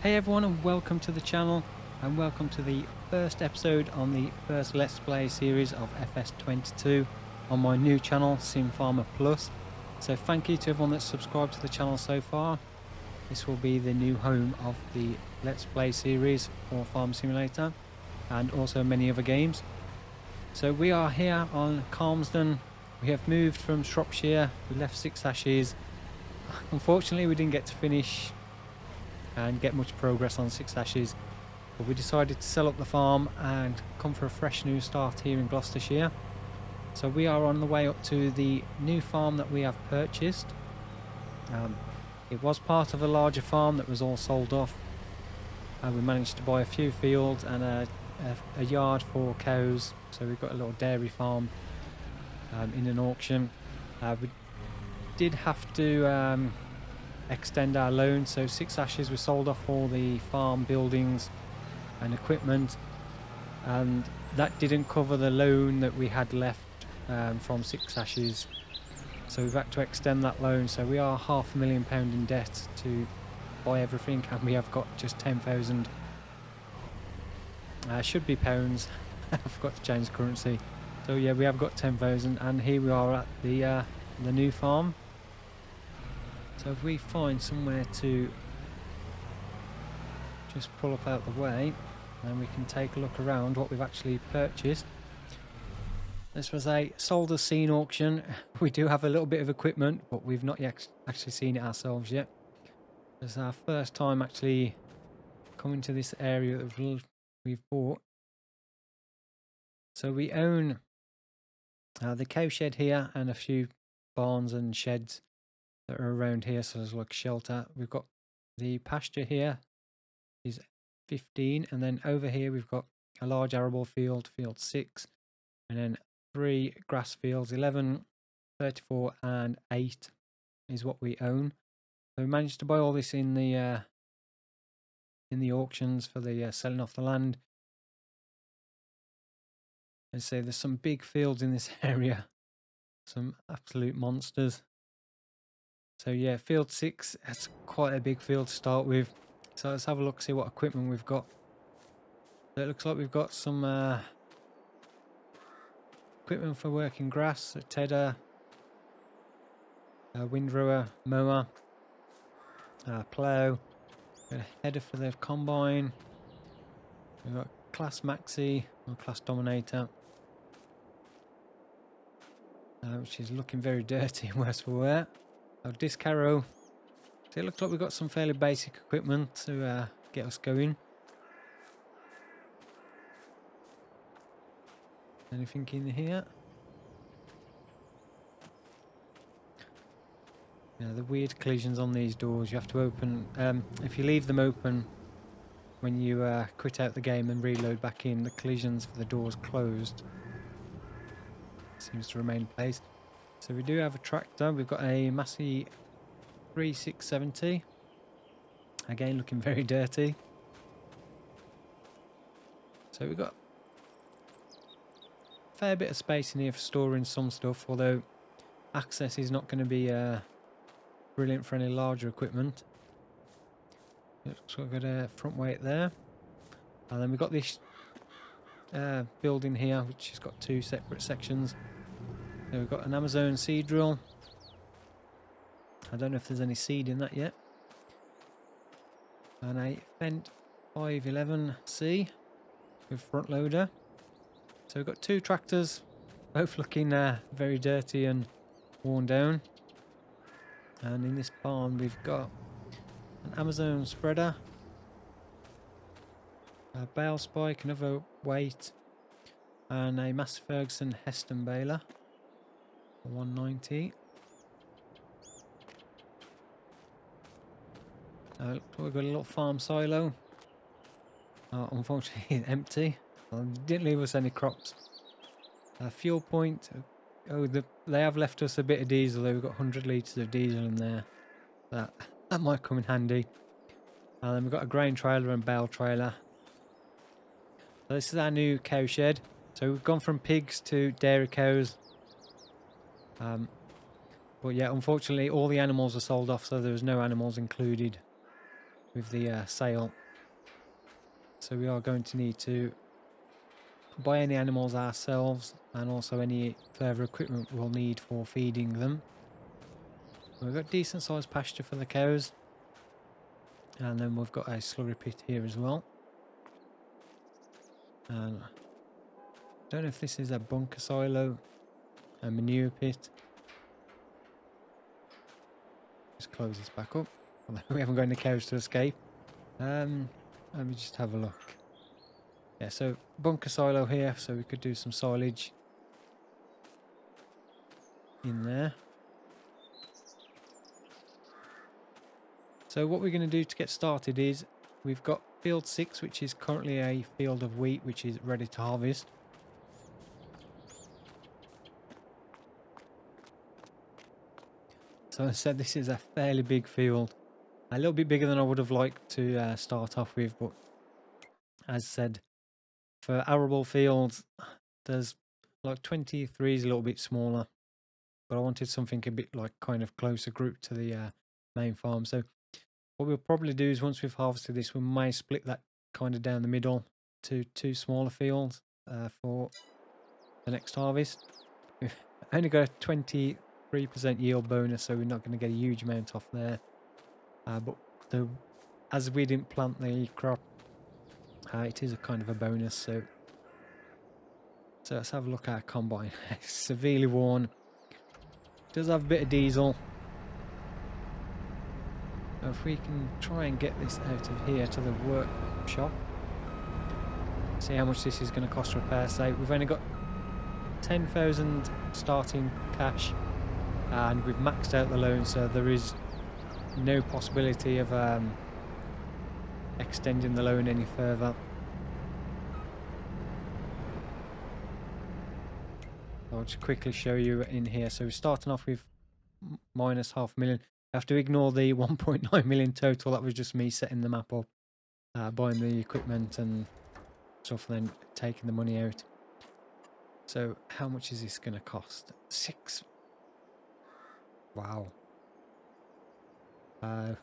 Hey everyone, and welcome to the channel, and welcome to the first episode on the first Let's Play series of FS22 on my new channel, Sim Farmer Plus. So thank you to everyone that's subscribed to the channel so far. This will be the new home of the Let's Play series for Farm Simulator and also many other games. So we are here on Calmsden. We have moved from Shropshire. We left Six Ashes. Unfortunately we didn't get to finish and get much progress on Six Ashes, but we decided to sell up the farm and come for a fresh new start here in Gloucestershire. So we are on the way up to the new farm that we have purchased. It was part of a larger farm that was all sold off, and we managed to buy a few fields and a yard for cows. So we've got a little dairy farm in an auction. We did have to extend our loan, so Six Ashes we sold off all the farm buildings and equipment, and that didn't cover the loan that we had left from Six Ashes, so we've had to extend that loan. So we are £500,000 in debt to buy everything, and we have got just 10,000, should be pounds. I forgot to change currency. So yeah, we have got 10,000, and here we are at the new farm. So if we find somewhere to just pull up out the way, and we can take a look around what we've actually purchased. This was a sold as seen auction. We do have a little bit of equipment, but we've not yet actually seen it ourselves yet. It's our first time actually coming to this area that we've bought. So we own the cow shed here and a few barns and sheds that are around here, so there's like shelter. We've got the pasture here is 15, and then over here we've got a large arable field, field 6, and then 3 grass fields, 11, 34 and 8 is what we own. So we managed to buy all this in the auctions for the selling off the land. And say there's some big fields in this area, some absolute monsters. So yeah, field 6, that's quite a big field to start with. So let's have a look, see what equipment we've got. So it looks like we've got some equipment for working grass, a tedder, a windrower, mower, a plough, got a header for the combine. We've got class maxi or class dominator, which is looking very dirty and worse for wear. Our disc harrow. So it looks like we've got some fairly basic equipment to get us going. Anything in here? Yeah, the weird collisions on these doors. You have to open, if you leave them open when you quit out the game and reload back in, the collisions for the doors closed. Seems to remain in place. So we do have a tractor. We've got a Massey 3670. Again, looking very dirty. So we've got a fair bit of space in here for storing some stuff, although access is not going to be brilliant for any larger equipment. So we've got a front weight there, and then we've got this building here, which has got 2 separate sections. So we've got an Amazon seed drill. I don't know if there's any seed in that yet. And a Fendt 511C with front loader. So we've got 2 tractors, both looking very dirty and worn down. And in this barn we've got an Amazon spreader, a bale spike, another weight, and a Massey Ferguson Heston baler for 190. We've got a little farm silo. Unfortunately empty. Didn't leave us any crops. Fuel point. Oh, they have left us a bit of diesel. We've got 100 litres of diesel in there. That might come in handy. And then we've got a grain trailer and bale trailer. So this is our new cow shed. So we've gone from pigs to dairy cows. But yeah, unfortunately all the animals are sold off, so there was no animals included with the sale. So we are going to need to buy any animals ourselves, and also any further equipment we'll need for feeding them. We've got decent sized pasture for the cows, and then we've got a slurry pit here as well. And I don't know if this is a bunker silo, a manure pit. Just close this back up. We haven't got any cows to escape. Let me just have a look. Yeah, so bunker silo here, so we could do some silage in there. So what we're going to do to get started is we've got field 6, which is currently a field of wheat, which is ready to harvest. So as I said, this is a fairly big field, a little bit bigger than I would have liked to start off with, but as I said, for arable fields, there's like 23 is a little bit smaller, but I wanted something a bit like kind of closer group to the main farm. So what we'll probably do is once we've harvested this, we may split that kind of down the middle to 2 smaller fields for the next harvest. We've only got a 23% yield bonus, so we're not going to get a huge amount off there. But as we didn't plant the crop, it is a kind of a bonus. So let's have a look at our combine. It's severely worn. Does have a bit of diesel. So if we can try and get this out of here to the workshop, see how much this is going to cost to repair. So we've only got 10,000 starting cash, and we've maxed out the loan, so there is no possibility of extending the loan any further. I'll just quickly show you in here. So we're starting off with minus $500,000. You have to ignore the 1.9 million total. That was just me setting the map up, buying the equipment and stuff, and then taking the money out. So how much is this going to cost? 6. Wow. Right,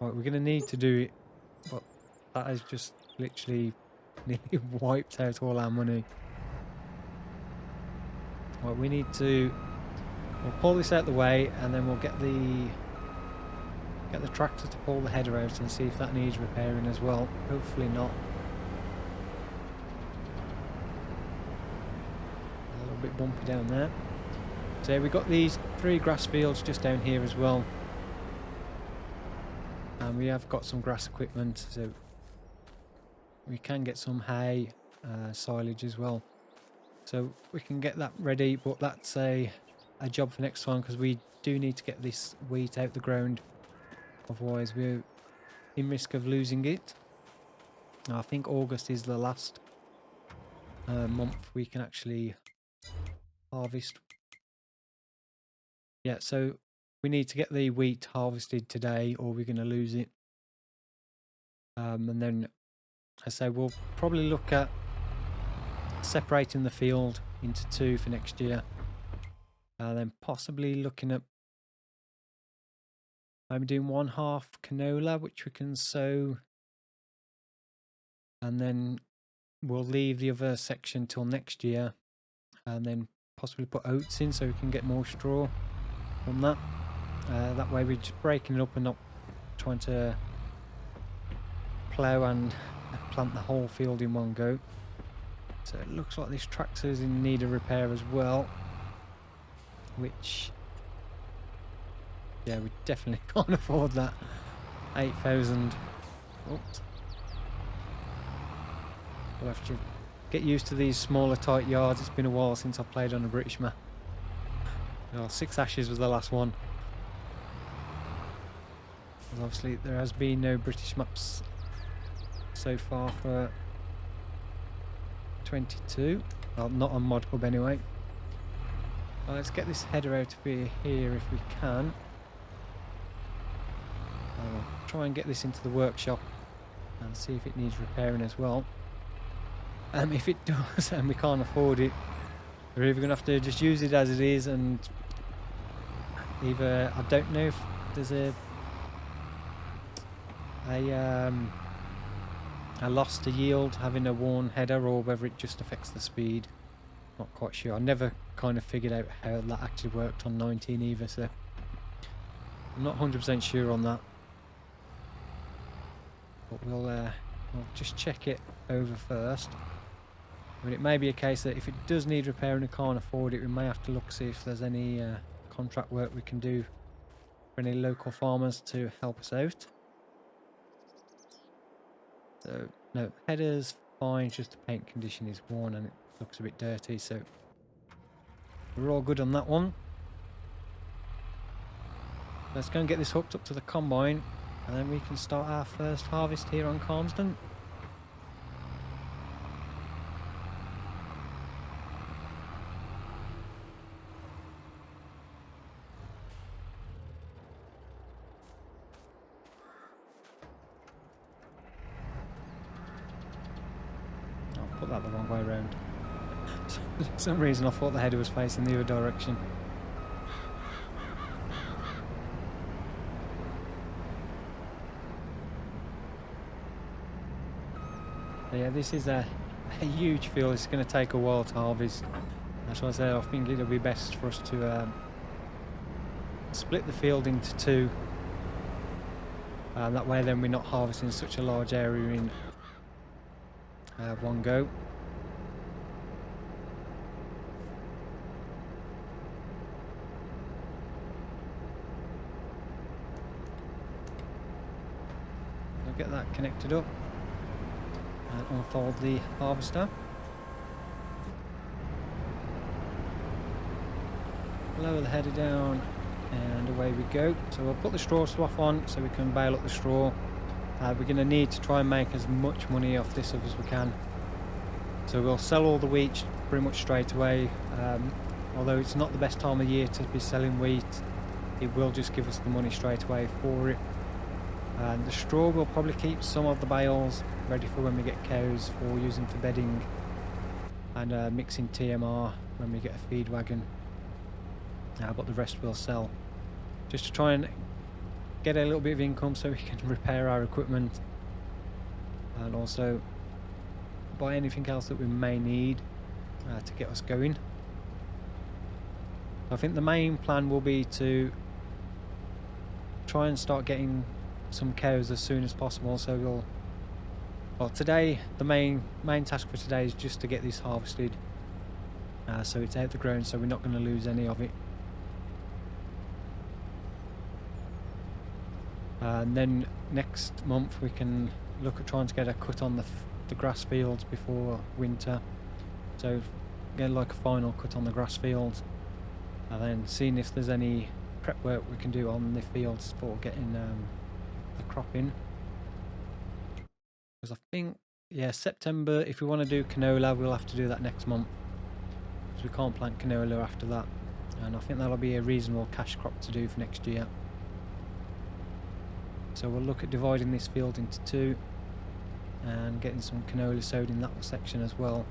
we're going to need to do it, but that has just literally nearly wiped out all our money. Right, we need to, we'll pull this out the way, and then we'll get the tractor to pull the header out and see if that needs repairing as well. Hopefully not. A little bit bumpy down there. So we've got these 3 grass fields just down here as well. And we have got some grass equipment, so we can get some hay, silage as well. So we can get that ready, but that's a job for next time, because we do need to get this wheat out the ground. Otherwise we're in risk of losing it. I think August is the last month we can actually harvest. Yeah, so we need to get the wheat harvested today, or we're going to lose it. And then, I say, we'll probably look at separating the field into 2 for next year. And then possibly looking at maybe doing 1/2 canola, which we can sow. And then we'll leave the other section till next year. And then possibly put oats in so we can get more straw from that. That way we're just breaking it up and not trying to plough and plant the whole field in one go. So it looks like this tractor's in need of repair as well, which, yeah, we definitely can't afford that. 8,000. Oops. We'll have to get used to these smaller tight yards. It's been a while since I played on a British map. 6 Ashes was the last one. Obviously there has been no British maps so far for 22. Well, not on Mod Hub anyway. Well, let's get this header out of here if we can. I'll try and get this into the workshop and see if it needs repairing as well. If it does and we can't afford it, we're either going to have to just use it as it is, and either, I don't know if there's a a loss to yield having a worn header, or whether it just affects the speed. Not quite sure. I never kind of figured out how that actually worked on 19 either, so I'm not 100% sure on that. But we'll just check it over first. I mean, it may be a case that if it does need repairing and can't afford it, we may have to look see if there's any contract work we can do for any local farmers to help us out. So no, header's fine, just the paint condition is worn and it looks a bit dirty, so we're all good on that one. Let's go and get this hooked up to the combine, and then we can start our first harvest here on Calmsden. I'll put that the wrong way around. For some reason I thought the header was facing the other direction. But yeah, this is a huge field. It's going to take a while to harvest. That's why I said I think it'll be best for us to split the field into two. That way then we're not harvesting such a large area in one go. I'll get that connected up and unfold the harvester. Lower the header down and away we go. So we'll put the straw swath on so we can bale up the straw. We're going to need to try and make as much money off this as we can. So we'll sell all the wheat pretty much straight away. Although it's not the best time of year to be selling wheat, it will just give us the money straight away for it. And the straw will probably keep some of the bales ready for when we get cows for using for bedding, and mixing TMR when we get a feed wagon. But the rest we'll sell, just to try and get a little bit of income so we can repair our equipment and also buy anything else that we may need to get us going. I think the main plan will be to try and start getting some cows as soon as possible. So today the main task for today is just to get this harvested, so it's out the ground, so we're not going to lose any of it. And then next month we can look at trying to get a cut on the grass fields before winter. So get like a final cut on the grass fields, and then seeing if there's any prep work we can do on the fields for getting the crop in. Because I think, yeah, September, if we want to do canola, we'll have to do that next month, because we can't plant canola after that, and I think that'll be a reasonable cash crop to do for next year. So we'll look at dividing this field into two and getting some canola sowed in that section as well.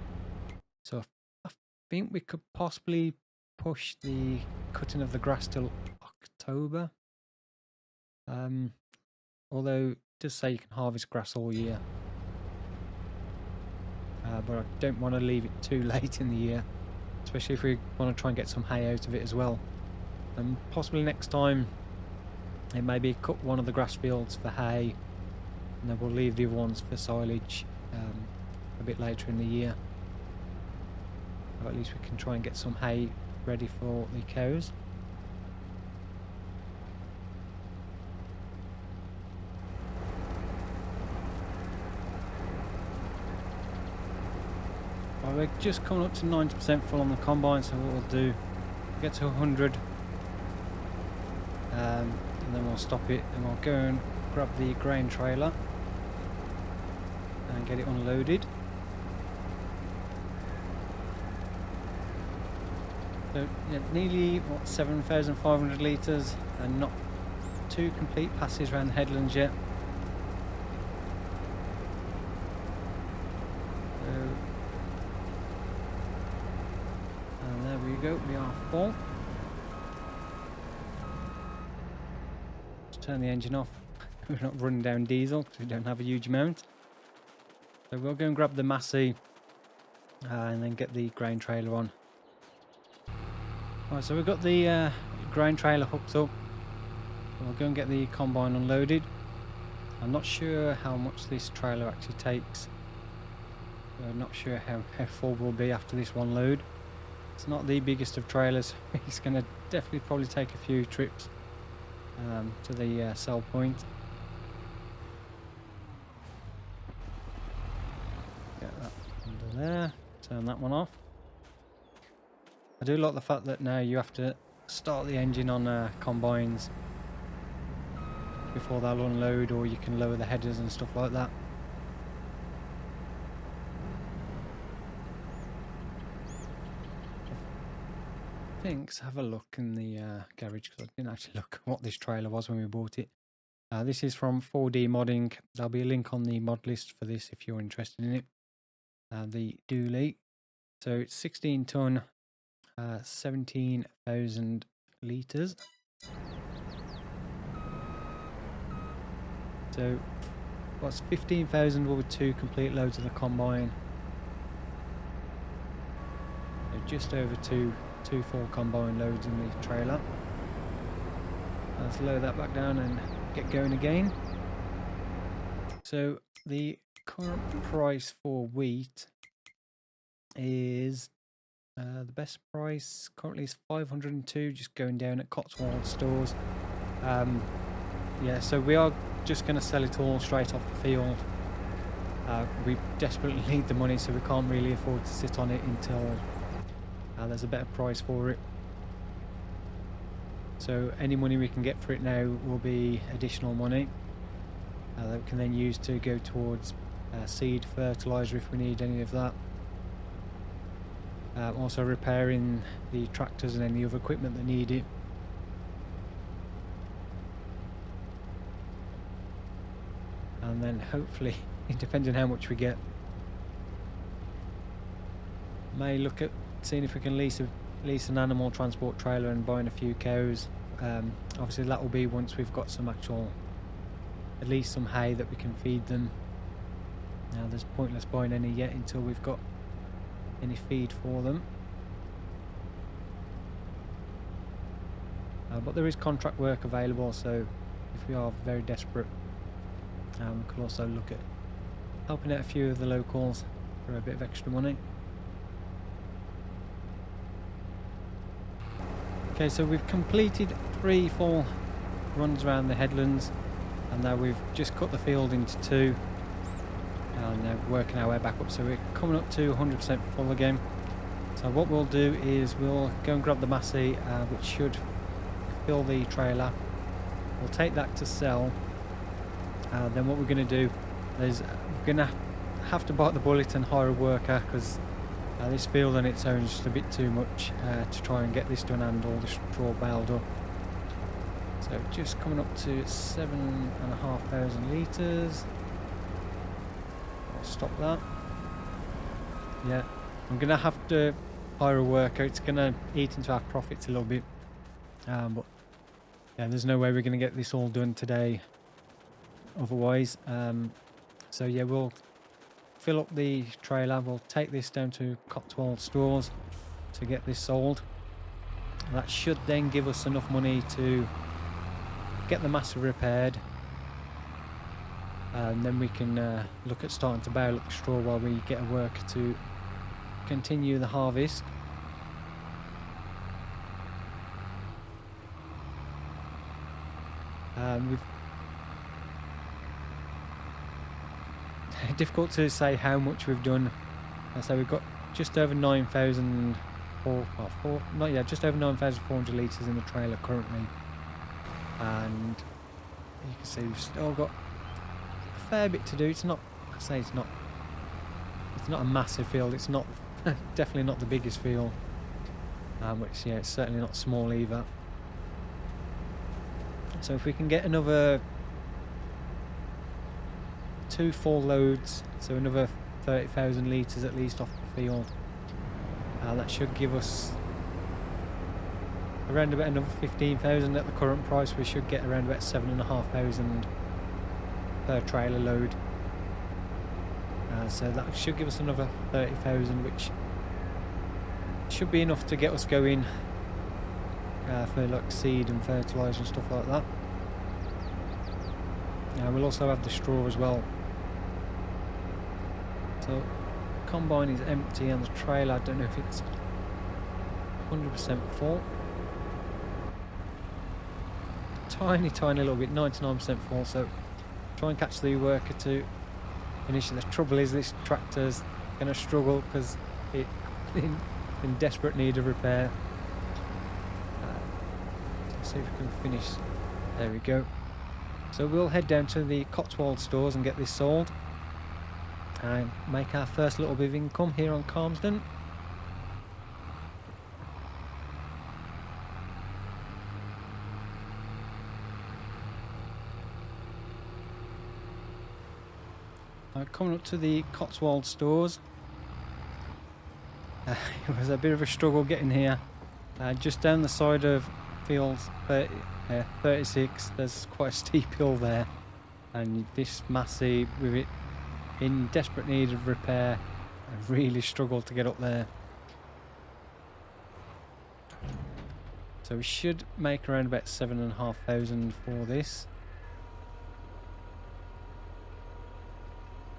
So I think we could possibly push the cutting of the grass till October. Although it does say you can harvest grass all year. But I don't want to leave it too late in the year, especially if we want to try and get some hay out of it as well. And possibly next time it may be cut one of the grass fields for hay, and then we'll leave the other ones for silage a bit later in the year. Or at least we can try and get some hay ready for the cows. Well, we're just coming up to 90% full on the combine, so what we'll do, get to 100, and then we'll stop it, and we'll go and grab the grain trailer and get it unloaded. So yeah, nearly what, 7,500 litres, and not two complete passes around the headlands yet. So, and there we go, we are full. Turn the engine off. we're not running down diesel because we don't have a huge amount. So we'll go and grab the Massey and then get the grain trailer on. Right, so we've got the grain trailer hooked up. We'll go and get the combine unloaded. I'm not sure how much this trailer actually takes. I'm not sure how full we'll be after this one load. It's not the biggest of trailers. It's going to definitely probably take a few trips to the sell point. Get that under there. Turn that one off. I do like the fact that now you have to start the engine on combines before they'll unload, or you can lower the headers and stuff like that. Let's have a look in the garage, because I didn't actually look at what this trailer was when we bought it. This is from 4D Modding. There'll be a link on the mod list for this if you're interested in it. The dually. So it's 16 ton, 17,000 litres. So what's 15,000 with 2 complete loads of the combine. So just over two full combine loads in the trailer. Let's load that back down and get going again. So the current price for wheat is the best price currently is 502, just going down at Cotswold stores. Yeah, so we are just going to sell it all straight off the field. We desperately need the money, so we can't really afford to sit on it until there's a better price for it. So any money we can get for it now will be additional money that we can then use to go towards seed, fertiliser if we need any of that. Also repairing the tractors and any other equipment that need it. And then hopefully, depending on how much we get, may look at seeing if we can lease an animal transport trailer and buying a few cows. Obviously that will be once we've got some actual, at least some hay that we can feed them. Now there's pointless buying any yet until we've got any feed for them. But there is contract work available, so if we are very desperate, we could also look at helping out a few of the locals for a bit of extra money. Okay, so we've completed 3 full runs around the headlands, and now we've just cut the field into 2, and now working our way back up, so we're coming up to 100% full again. So what we'll do is we'll go and grab the Massey, which should fill the trailer. We'll take that to sell. Then what we're going to do is we're going to have to bite the bullet and hire a worker, because this field on its own is just a bit too much to try and get this done and all the straw baled up. So just coming up to 7,500 litres. I'll stop that. Yeah, I'm going to have to hire a worker. It's going to eat into our profits a little bit. But yeah, there's no way we're going to get this all done today otherwise. So yeah, we'll fill up the trailer, we'll take this down to Cotswold stores to get this sold. That should then give us enough money to get the Massey repaired, and then we can look at starting to bale up the straw while we get a worker to continue the harvest. Difficult to say how much we've done. So we've got just over 9,000, just over 9,400 litres in the trailer currently, and you can see we've still got a fair bit to do. It's not, I say it's not a massive field. It's not definitely not the biggest field, which yeah, it's certainly not small either. So if we can get another 2 full loads, so another 30,000 litres at least off the field, that should give us around about another 15,000 at the current price. We should get around about 7,500 per trailer load. So that should give us another 30,000, which should be enough to get us going for like seed and fertiliser and stuff like that. We'll also have the straw as well. So combine is empty and the trailer, I don't know if it's 100% full. Tiny little bit, 99% full, so try and catch the worker to finish. The trouble is this tractor's going to struggle because it's in desperate need of repair. Let's see if we can finish. There we go. So we'll head down to the Cotswold stores and get this sold and make our first little bit of income here on Calmsden. Coming up to the Cotswold stores. It was a bit of a struggle getting here. Just down the side of fields 36, there's quite a steep hill there, and this Massey, with it in desperate need of repair, I really struggled to get up there. So we should make around about 7,500 for this.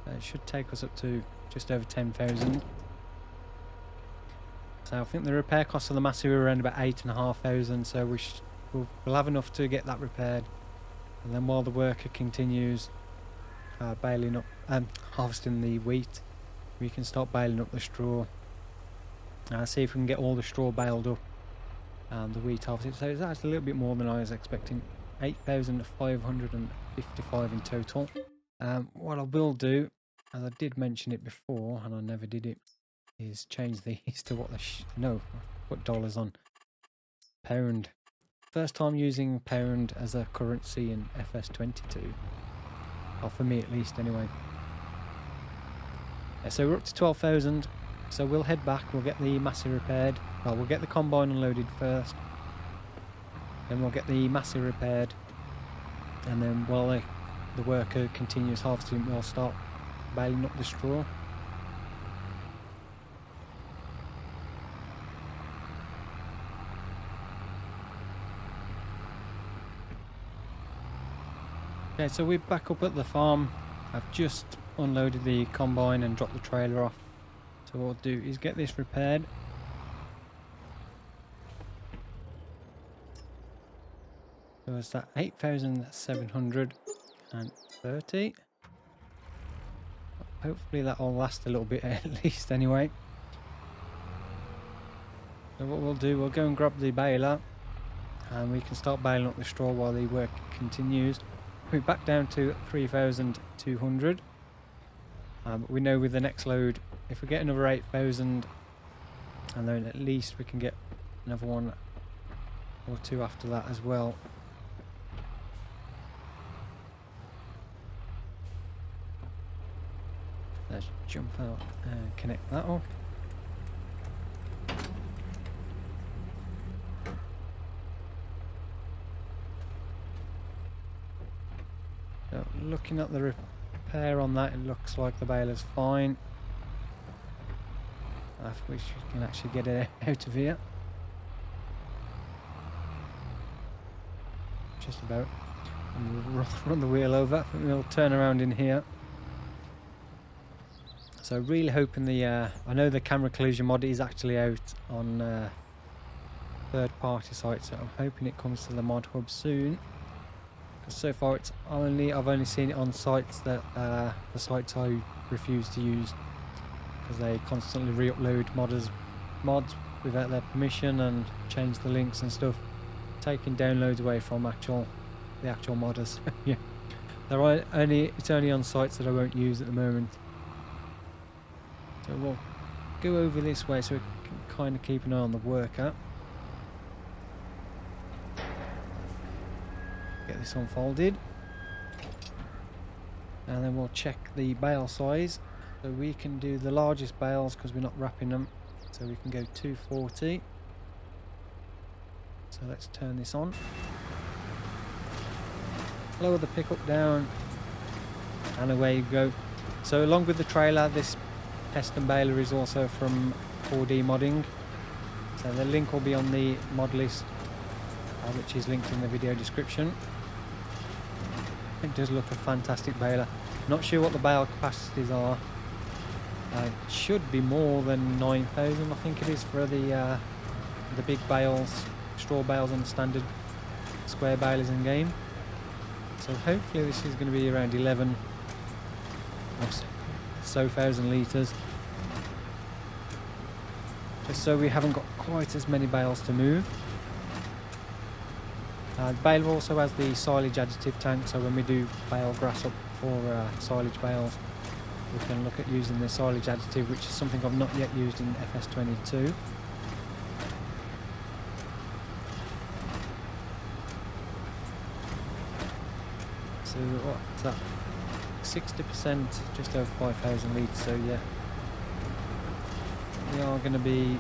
It should take us up to just over 10,000. So I think the repair cost of the Massey were around about 8,500. So we'll have enough to get that repaired, and then while the worker continues baling up, harvesting the wheat, we can start baling up the straw. See if we can get all the straw baled up and the wheat harvested. So it's actually a little bit more than I was expecting. 8,555 in total. What I will do, as I did mention it before and I never did it, is change these to what the put dollars on. Pound. First time using pound as a currency in FS22. Well, for me at least anyway. So we're up to 12,000. So we'll head back, we'll get the Massey repaired. Well, we'll get the combine unloaded first. Then we'll get the Massey repaired. And then while the worker continues harvesting, we'll start baling up the straw. Okay, so we're back up at the farm. I've just unloaded the combine and dropped the trailer off. So what I'll do is get this repaired. So it's that 8,730. Hopefully that'll last a little bit at least anyway. So what we'll do, we'll go and grab the baler and we can start baling up the straw while the work continues. We're back down to 3,200. But we know with the next load, if we get another 8,000, and then at least we can get another one or two after that as well. Let's jump out and connect that up. So looking at the repair on that, it looks like the baler's fine. I wish we can actually get it out of here. Just about. And we'll run the wheel over, and we'll turn around in here. So really hoping I know the camera collision mod is actually out on third-party sites, so I'm hoping it comes to the mod hub soon. Because so far I've only seen it on sites that the sites I refuse to use, because they constantly re-upload mods without their permission and change the links and stuff, taking downloads away from the actual modders. Yeah, it's only on sites that I won't use at the moment. So we'll go over this way so we can kind of keep an eye on the worker. Get this unfolded. And then we'll check the bale size. So we can do the largest bales because we're not wrapping them. So we can go 240. So let's turn this on. Lower the pickup down. and away you go. So along with the trailer, this piston baler is also from 4D modding, so the link will be on the mod list, which is linked in the video description. It does look a fantastic baler. Not sure what the bale capacities are. It should be more than 9,000, I think it is, for the big bales, straw bales on the standard square balers in game. So hopefully this is going to be around 11 or so thousand litres, just so we haven't got quite as many bales to move. The baler also has the silage additive tank, so when we do bale grass up for silage bales, we can look at using the silage additive, which is something I've not yet used in FS22. So what's that? 60%, just over 5,000 litres, so yeah. We are going to be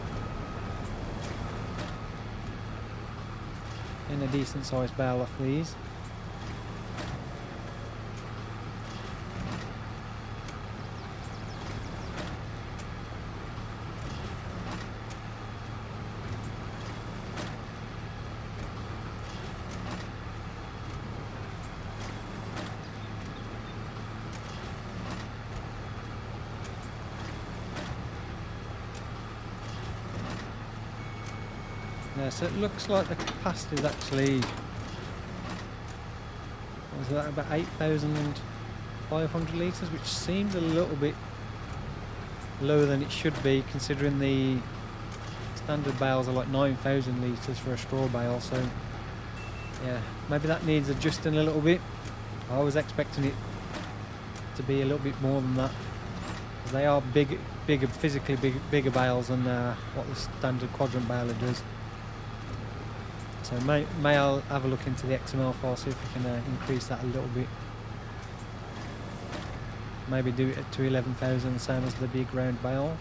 in a decent sized bale off these. Yeah, so it looks like the capacity is actually, what was that, about 8,500 litres, which seems a little bit lower than it should be, considering the standard bales are like 9,000 litres for a straw bale. So yeah, maybe that needs adjusting a little bit. I was expecting it to be a little bit more than that. They are bigger, physically bigger bales than what the standard quadrant baler does. So may I'll have a look into the XML file, see if we can increase that a little bit. Maybe do it to 11,000, same as the big round bale.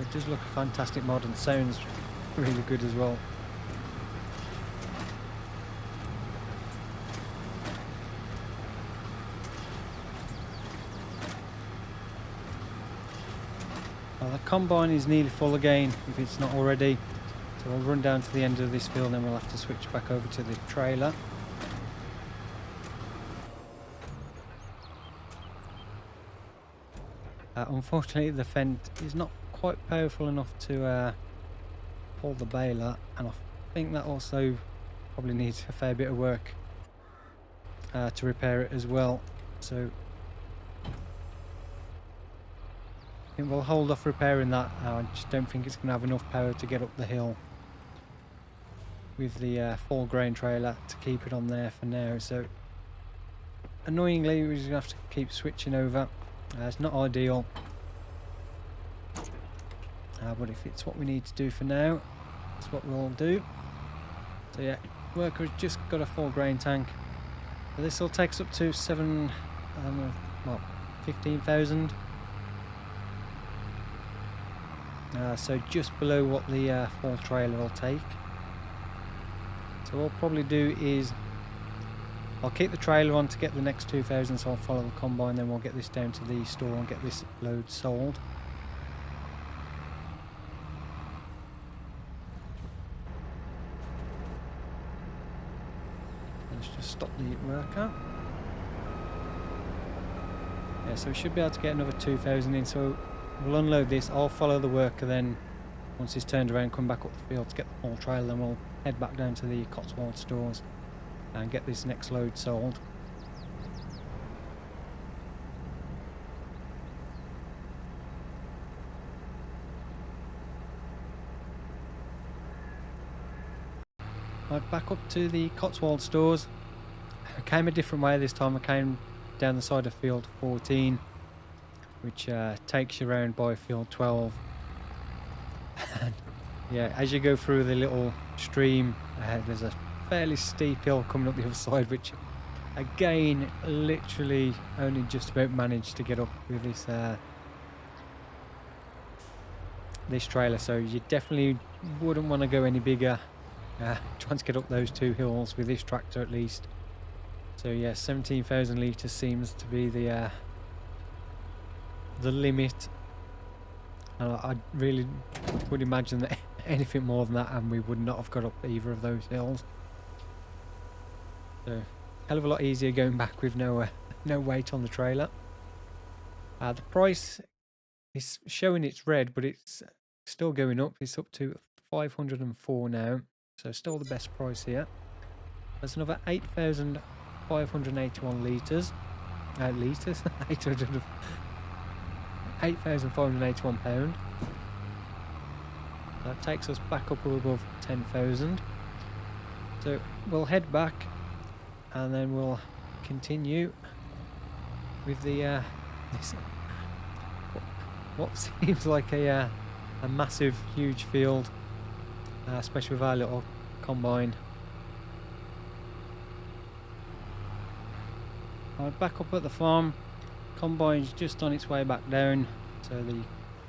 It does look a fantastic mod and sounds really good as well. The combine is nearly full again, if it's not already, so we'll run down to the end of this field and then we'll have to switch back over to the trailer. Unfortunately the fend is not quite powerful enough to pull the baler, and I think that also probably needs a fair bit of work to repair it as well. So I think we'll hold off repairing that. I just don't think it's going to have enough power to get up the hill with the full grain trailer to keep it on there for now. So annoyingly we're just going to have to keep switching over. It's not ideal, but if it's what we need to do for now, that's what we'll do. So yeah, worker's just got a full grain tank. So this will take us up to 15,000. So just below what the full trailer will take. So what I'll probably do is I'll keep the trailer on to get the next 2,000, so I'll follow the combine, then we'll get this down to the store and get this load sold. Let's just stop the worker. Yeah, so we should be able to get another 2,000 in, so we'll unload this. I'll follow the worker, then once he's turned around, come back up the field to get the full trailer, then we'll head back down to the Cotswold stores and get this next load sold. Right, back up to the Cotswold stores. I came a different way this time. I came down the side of field 14, which takes you around by field 12. And yeah, as you go through the little stream, there's a fairly steep hill coming up the other side, which again literally only just about managed to get up with this this trailer. So you definitely wouldn't want to go any bigger, trying to get up those two hills with this tractor at least. So yeah, 17,000 litres seems to be the limit. And I really would imagine that anything more than that and we would not have got up either of those hills. So hell of a lot easier going back with no weight on the trailer. The price is showing it's red, but it's still going up. It's up to 504 now, so still the best price here. There's another 8,581 litres. 8,581 pound. That takes us back up above 10,000. So we'll head back and then we'll continue with the this, what seems like a massive, huge field, especially with our little combine. Back up at the farm, combine's just on its way back down, so the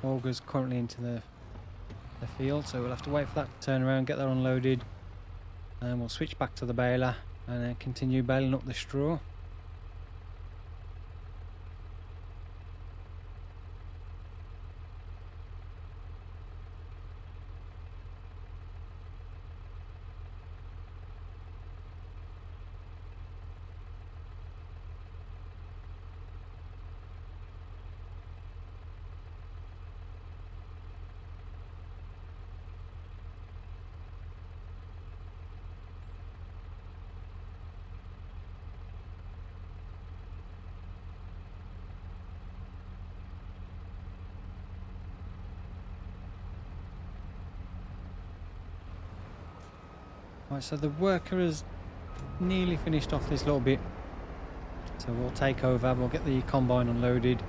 auger's currently into the field, so we'll have to wait for that to turn around, get that unloaded, and we'll switch back to the baler and then continue baling up the straw. Right, so the worker has nearly finished off this little bit, so we'll take over, we'll get the combine unloaded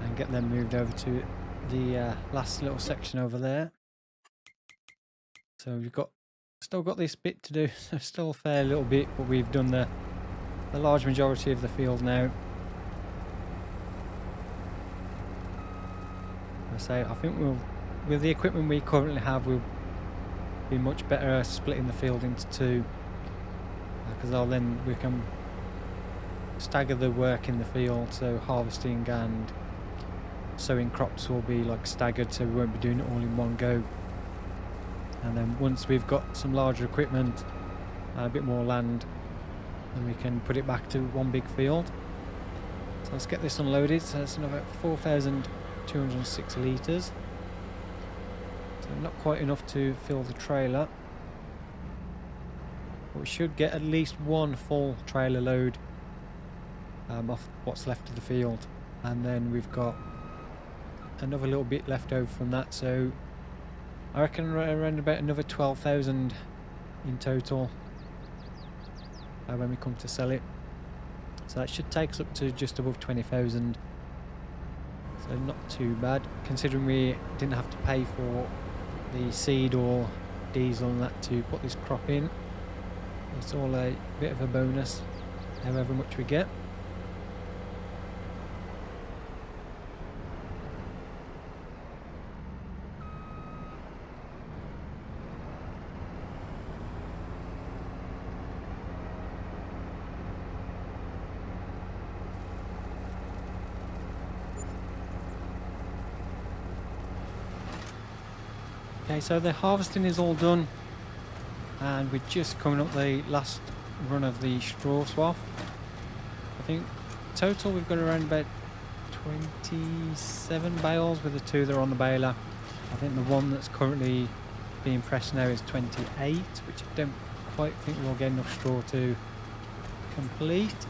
and get them moved over to the last little section over there. So we've still got this bit to do, so still a fair little bit, but we've done the large majority of the field now. I think with the equipment we currently have, we'll be much better splitting the field into two, because then we can stagger the work in the field, so harvesting and sowing crops will be like staggered, so we won't be doing it all in one go. And then once we've got some larger equipment, a bit more land, then we can put it back to one big field. So let's get this unloaded. So that's another 4,206 litres. So not quite enough to fill the trailer, but we should get at least one full trailer load off what's left of the field, and then we've got another little bit left over from that, so I reckon around about another 12,000 in total when we come to sell it. So that should take us up to just above 20,000, so not too bad considering we didn't have to pay for the seed or diesel and that to put this crop in. It's all a bit of a bonus however much we get. Okay, so the harvesting is all done and we're just coming up the last run of the straw swath. I think total we've got around about 27 bales with the two that are on the baler. I think the one that's currently being pressed now is 28, which I don't quite think we'll get enough straw to complete.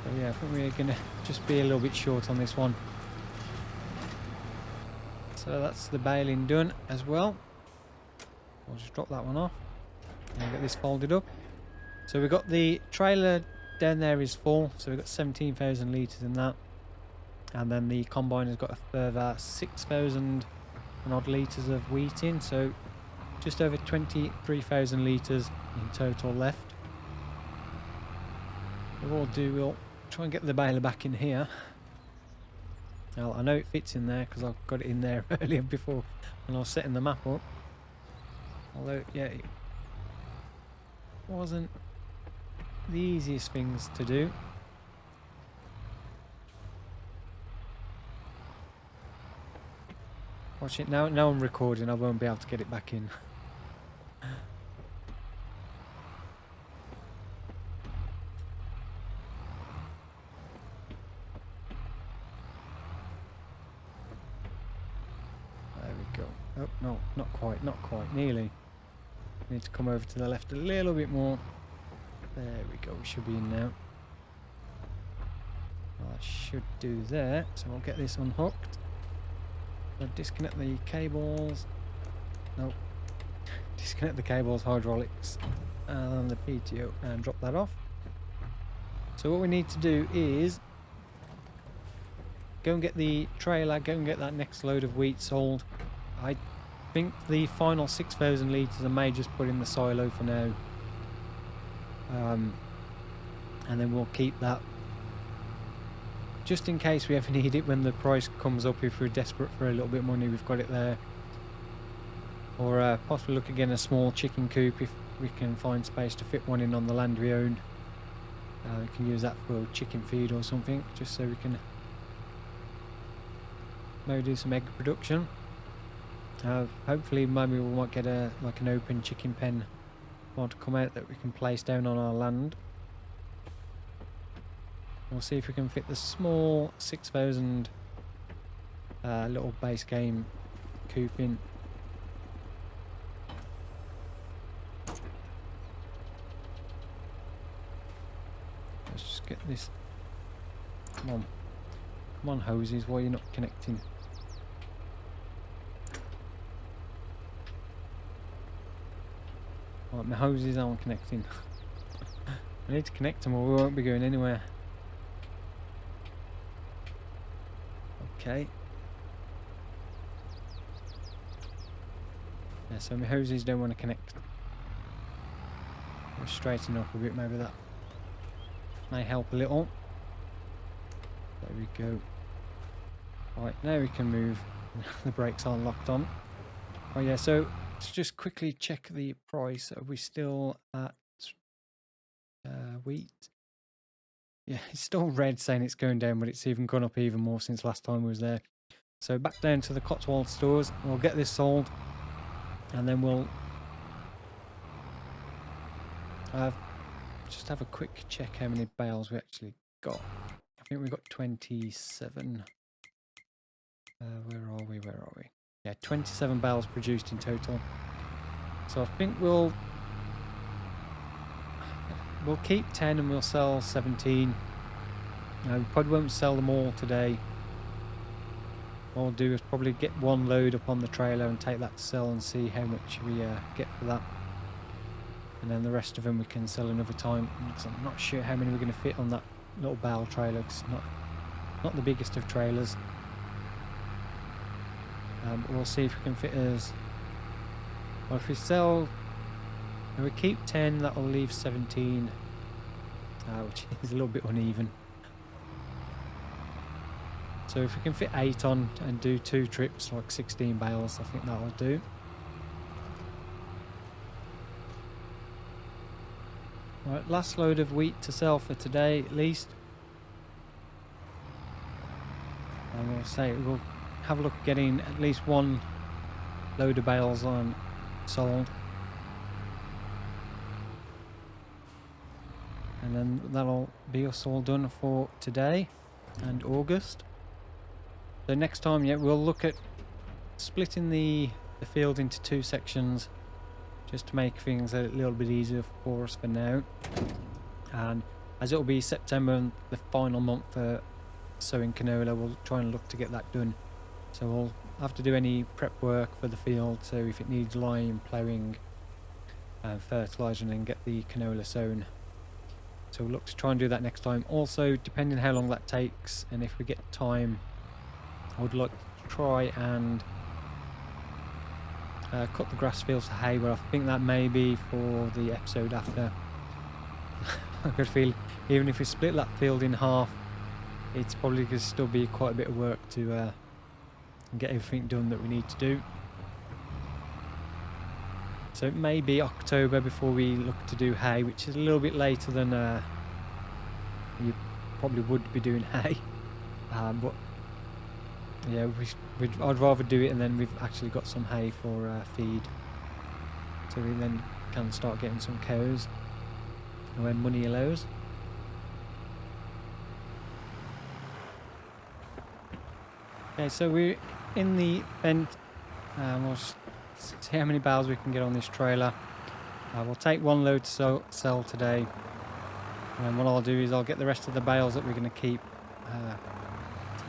So yeah, I think we're going to just be a little bit short on this one. So that's the baling done as well. I'll just drop that one off and get this folded up. So we've got the trailer down there is full, so we've got 17,000 litres in that, and then the combine has got a further 6,000 and odd litres of wheat in, so just over 23,000 litres in total left. So what we'll do, we'll try and get the baler back in here. Now, I know it fits in there because I've got it in there earlier before when I was setting the map up. Although, yeah, wasn't the easiest things to do. Watch it now. Now I'm recording. I won't be able to get it back in. There we go. Oh no, not quite. Not quite. Nearly. Need to come over to the left a little bit more. There we go. We should be in now. Well, I should do there. So I'll get this unhooked. I'll disconnect the cables. Nope. Disconnect the cables, hydraulics, and the PTO, and drop that off. So what we need to do is go and get the trailer, go and get that next load of wheat sold. I think the final 6,000 litres I may just put in the silo for now. And then we'll keep that just in case we ever need it when the price comes up. If we're desperate for a little bit of money, we've got it there. Or possibly look again a small chicken coop if we can find space to fit one in on the land we own. We can use that for chicken feed or something, just so we can maybe do some egg production. Hopefully maybe we might get like an open chicken pen one to come out that we can place down on our land. We'll see if we can fit the small 6,000 little base game coop in. Let's just get this. Come on. Come on, hoses, why are you not connecting? Right, my hoses aren't connecting. I need to connect them or we won't be going anywhere. Okay. Yeah, so my hoses don't want to connect. I'll straighten up a bit, maybe that may help a little. There we go. Right, now we can move. The brakes aren't locked on. Oh yeah, so let's just quickly check the price. Are we still at wheat? Yeah, it's still red saying it's going down, but it's even gone up even more since last time we was there. So back down to the Cotswold stores. We'll get this sold, and then we'll just have a quick check how many bales we actually got. I think we got 27. Where are we? Where are we? Yeah, 27 bales produced in total. So I think we'll keep 10 and we'll sell 17. We probably won't sell them all today. What we'll do is probably get one load up on the trailer and take that to sell and see how much we get for that. And then the rest of them we can sell another time, because I'm not sure how many we're going to fit on that little bale trailer. It's not the biggest of trailers. But we'll see if we can fit as well. If we sell, if we keep 10, that will leave 17, which is a little bit uneven. So if we can fit 8 on and do 2 trips, like 16 bales, I think that'll do. Right, last load of wheat to sell for today at least. And we'll say we'll have a look at getting at least one load of bales on sold. And then that'll be us all done for today and August. So next time, yeah, we'll look at splitting the field into 2 sections, just to make things a little bit easier for us for now. And as it'll be September and the final month for sowing canola, we'll try and look to get that done. So we'll have to do any prep work for the field, so if it needs lime, ploughing, fertilising, and get the canola sown. So we'll look to try and do that next time. Also, depending how long that takes, and if we get time, I would like to try and cut the grass fields for hay, but I think that may be for the episode after. I could feel even if we split that field in half, it's probably going to still be quite a bit of work to get everything done that we need to do. So it may be October before we look to do hay, which is a little bit later than you probably would be doing hay. But yeah, I'd rather do it and then we've actually got some hay for feed. So we then can start getting some cows when money allows. Okay, so we're in the vent. We'll just see how many bales we can get on this trailer. We'll take one load to sell today. And what I'll do is I'll get the rest of the bales that we're going to keep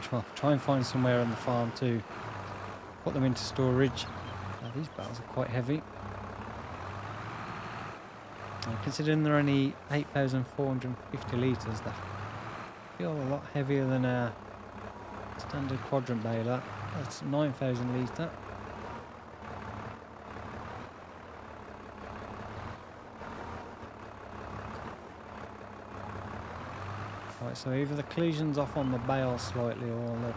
to try and find somewhere on the farm to put them into storage. These bales are quite heavy. Considering they're only 8,450 litres, they feel a lot heavier than a standard quadrant baler. That's 9,000 litre. Right, so either the collision's off on the bale slightly or the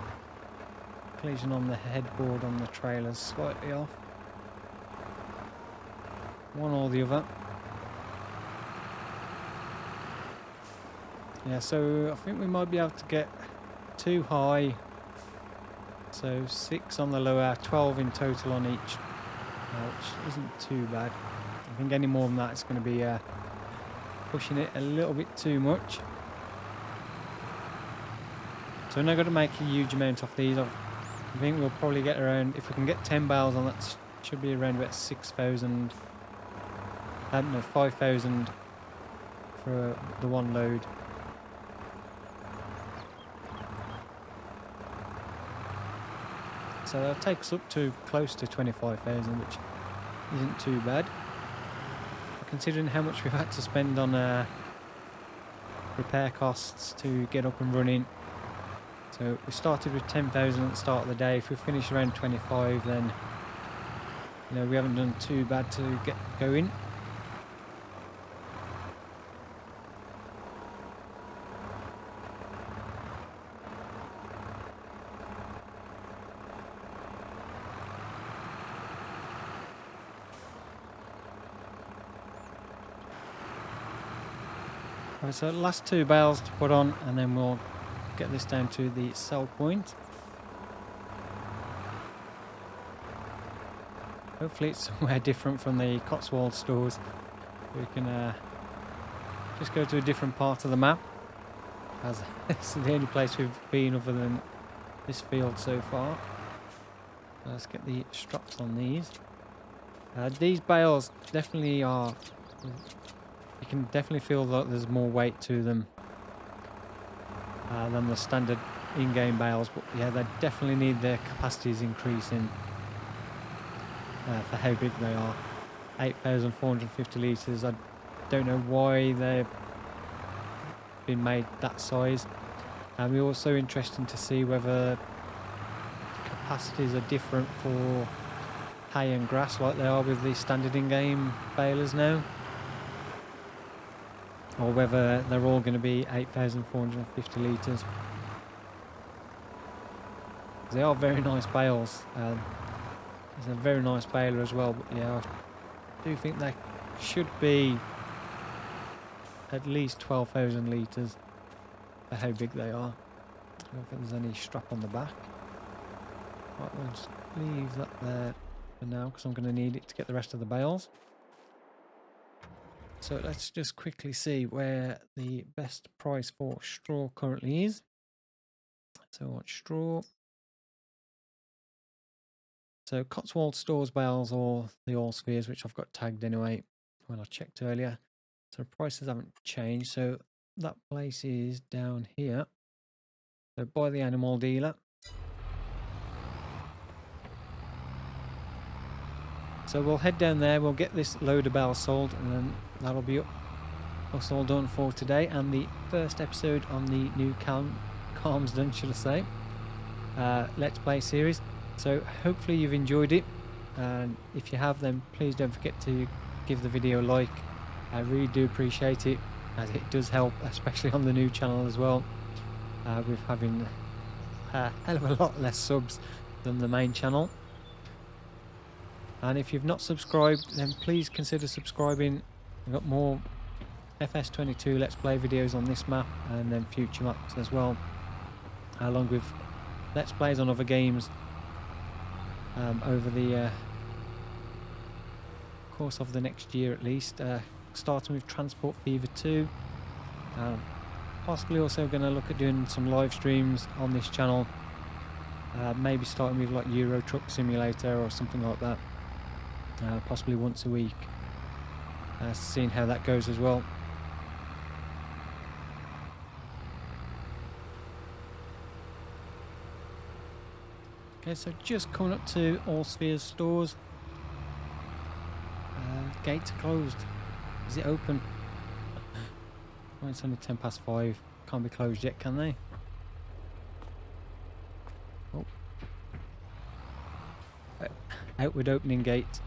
collision on the headboard on the trailer's slightly off. One or the other. Yeah, so I think we might be able to get 2 high, so 6 on the lower, 12 in total on each, which isn't too bad. I think any more than that is going to be pushing it a little bit too much. So we're not going to make a huge amount off these. I think we'll probably get around, if we can get 10 bales on that, should be around about 6,000, no, 5,000 for the one load. So that takes up to close to 25,000, which isn't too bad. Considering how much we've had to spend on repair costs to get up and running. So we started with 10,000 at the start of the day. If we finish around 25, then we haven't done too bad to get going. Right, so last 2 bales to put on, and then we'll get this down to the sell point. Hopefully it's somewhere different from the Cotswold stores. We can just go to a different part of the map, as it's the only place we've been other than this field so far. Let's get the straps on these. These bales definitely are... You can definitely feel that there's more weight to them than the standard in-game bales, but yeah, they definitely need their capacities increasing for how big they are. 8,450 litres. I don't know why they've been made that size. And we're also interested to see whether capacities are different for hay and grass like they are with the standard in-game balers now, or whether they're all going to be 8,450 litres. They are very nice bales. It's a very nice baler as well, but yeah, I do think they should be at least 12,000 litres for how big they are. I don't think there's any strap on the back. Right, we'll just leave that there for now because I'm going to need it to get the rest of the bales. So let's just quickly see where the best price for straw currently is. So what straw? So Cotswold stores bales or the All Spheres, which I've got tagged anyway when I checked earlier. So prices haven't changed. So that place is down here. So by the animal dealer. So we'll head down there, we'll get this load of bales sold, and then that'll be us all done for today, and the first episode on the new Calmsden, should I say, Let's Play series. So hopefully you've enjoyed it, and if you have, then please don't forget to give the video a like. I really do appreciate it, as it does help, especially on the new channel as well, with having a hell of a lot less subs than the main channel. And if you've not subscribed, then please consider subscribing. We've got more FS22 Let's Play videos on this map and then future maps as well, along with Let's Plays on other games over the course of the next year at least, starting with Transport Fever 2. Possibly also going to look at doing some live streams on this channel, maybe starting with like Euro Truck Simulator or something like that, possibly once a week, seeing how that goes as well. Okay, so just coming up to All Spheres stores. Gates are closed. Is it open? Well, it's only 5:10. Can't be closed yet, can they? Oh. Outward opening gate.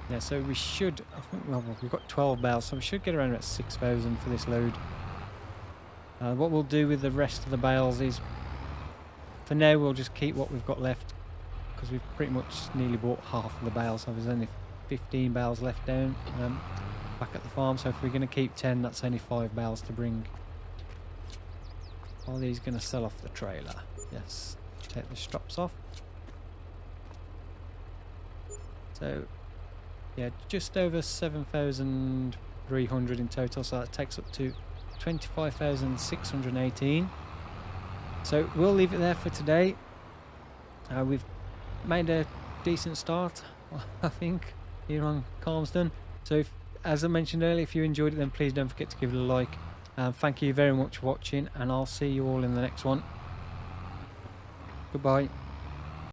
Yeah, so we should, I think, well, we've got 12 bales, so we should get around about 6,000 for this load. What we'll do with the rest of the bales is, for now, we'll just keep what we've got left, because we've pretty much nearly bought half of the bales, so there's only 15 bales left down back at the farm. So if we're going to keep 10, that's only 5 bales to bring. Are these going to sell off the trailer? Yes. Take the straps off. So yeah, just over 7,300 in total, so that takes up to 25,618. So we'll leave it there for today. We've made a decent start, I think, here on Calmsden. So as I mentioned earlier, if you enjoyed it, then please don't forget to give it a like. Thank you very much for watching, and I'll see you all in the next one. Goodbye.